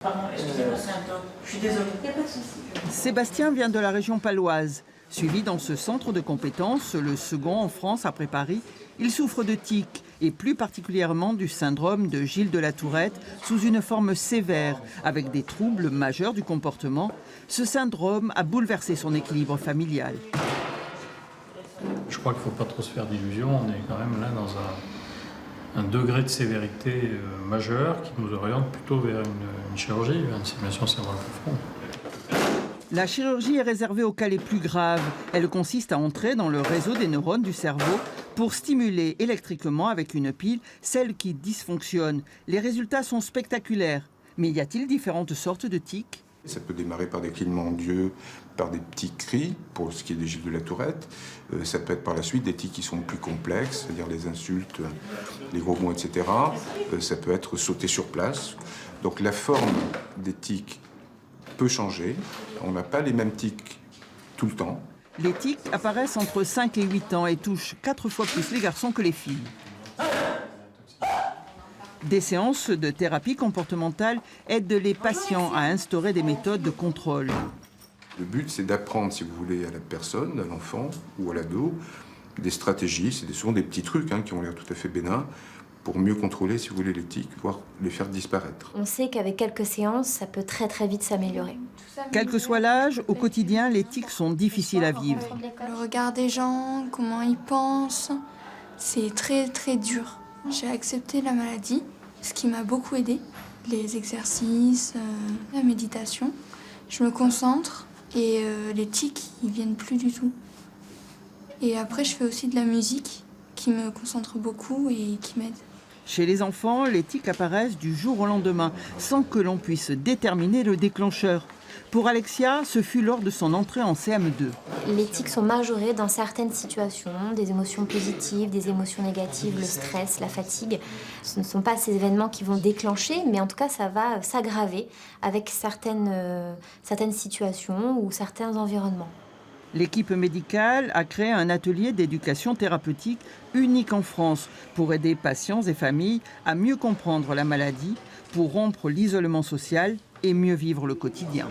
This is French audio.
Pardon, excusez-moi, c'est un top. Je suis désolée. Il n'y a pas de souci. Sébastien vient de la région paloise. Suivi dans ce centre de compétences, le second en France après Paris, il souffre de tics et plus particulièrement du syndrome de Gilles de la Tourette sous une forme sévère avec des troubles majeurs du comportement. Ce syndrome a bouleversé son équilibre familial. Je crois qu'il ne faut pas trop se faire d'illusions. On est quand même là dans un degré de sévérité majeur qui nous oriente plutôt vers une chirurgie, une stimulation cérébrale profonde. La chirurgie est réservée aux cas les plus graves. Elle consiste à entrer dans le réseau des neurones du cerveau pour stimuler électriquement avec une pile celle qui dysfonctionne. Les résultats sont spectaculaires. Mais y a-t-il différentes sortes de tics ? Ça peut démarrer par des clignements d'yeux, par des petits cris, pour ce qui est des Gilles de la Tourette. Ça peut être par la suite des tics qui sont plus complexes, c'est-à-dire les insultes, les gros mots, etc. Ça peut être sauter sur place. Donc la forme des tics peut changer. On n'a pas les mêmes tics tout le temps. Les tics apparaissent entre 5 et 8 ans et touchent 4 fois plus les garçons que les filles. Des séances de thérapie comportementale aident les patients à instaurer des méthodes de contrôle. Le but, c'est d'apprendre, si vous voulez, à la personne, à l'enfant ou à l'ado, des stratégies, c'est souvent des petits trucs qui ont l'air tout à fait bénins, pour mieux contrôler, si vous voulez, les tics, voire les faire disparaître. On sait qu'avec quelques séances, ça peut très très vite s'améliorer. Quel que soit l'âge, au quotidien, les tics sont difficiles à vivre. Le regard des gens, comment ils pensent, c'est très très dur. J'ai accepté la maladie, ce qui m'a beaucoup aidé. Les exercices, la méditation. Je me concentre et les tics, ils viennent plus du tout. Et après, je fais aussi de la musique qui me concentre beaucoup et qui m'aide. Chez les enfants, les tics apparaissent du jour au lendemain, sans que l'on puisse déterminer le déclencheur. Pour Alexia, ce fut lors de son entrée en CM2. Les tics sont majorés dans certaines situations, des émotions positives, des émotions négatives, le stress, la fatigue. Ce ne sont pas ces événements qui vont déclencher, mais en tout cas, ça va s'aggraver avec certaines situations ou certains environnements. L'équipe médicale a créé un atelier d'éducation thérapeutique unique en France pour aider patients et familles à mieux comprendre la maladie, pour rompre l'isolement social et mieux vivre le quotidien.